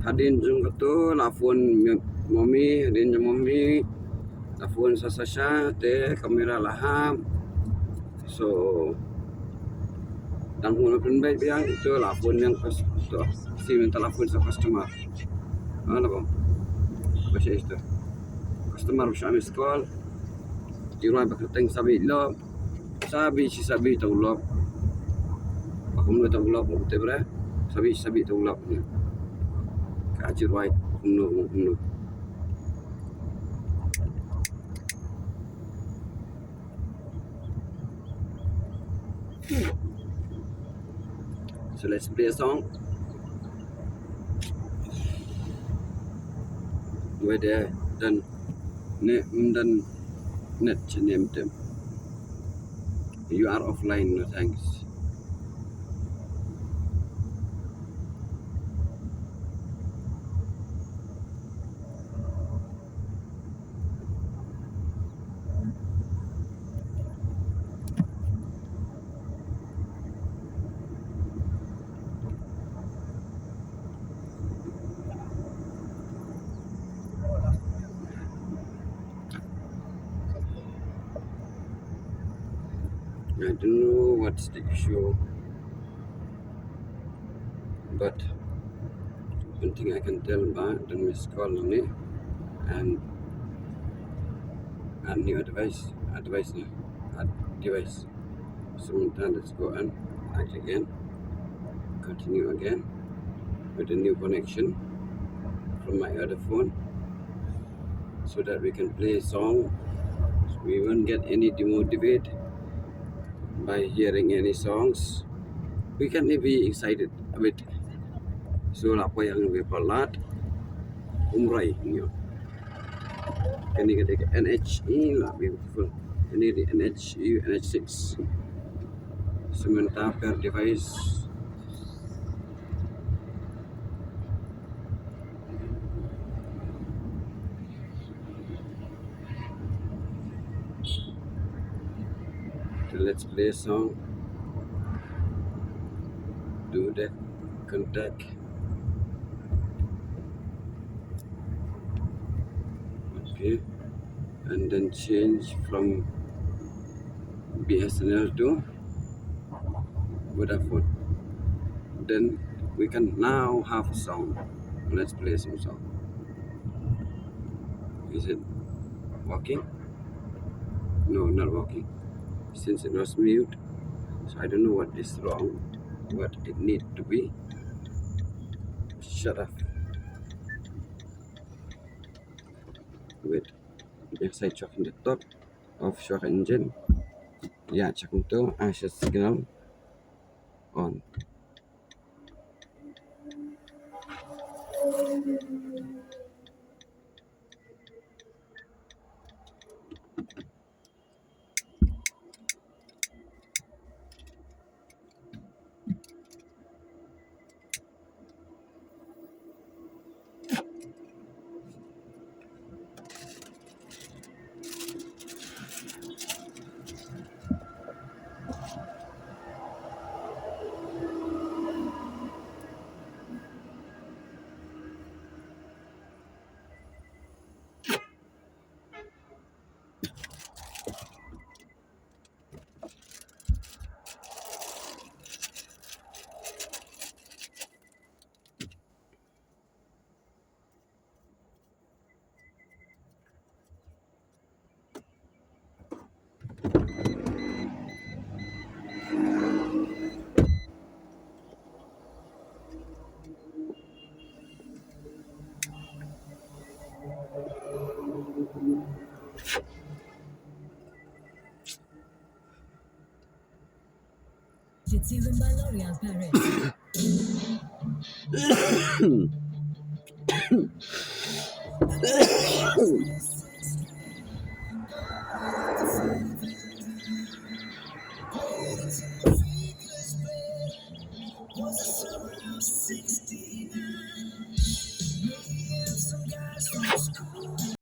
hadin jung tu la phone mommy hadin jung mommy la phone sa te kamera laham so dan hulu pun baik biang itu la phone yang pas tu si minta la phone sa customer apa baca itu customer Shami call jiran bakateng sabi lo si sabi tahu lo aku mau tahu lo betul ber sabi tahu lo ni kacir white no so let's play a song where there dan net name them you are offline no thanks. I don't know what's the issue, but one thing I can tell about the miss call ni and new device. So let's go and act again, continue again with a new connection from my other phone so that we can play a song. So we won't get any demotivated by hearing any songs. We can be excited a bit. So apa yang we pelat umrai ni. Ini ketika NHE lah beautiful. Ini di NH6. Sementara per device so let's play a song. Do the contact. Okay, and then change from BSNL to Vodafone. Then we can now have a song. Let's play some song. Is it working? No, not working. Since it was mute, so I don't know what is wrong, what it need to be. Shut up. Wait, next I check in the top of shock engine. Yeah, check into access signal on. It's even by L'Oreal Paris.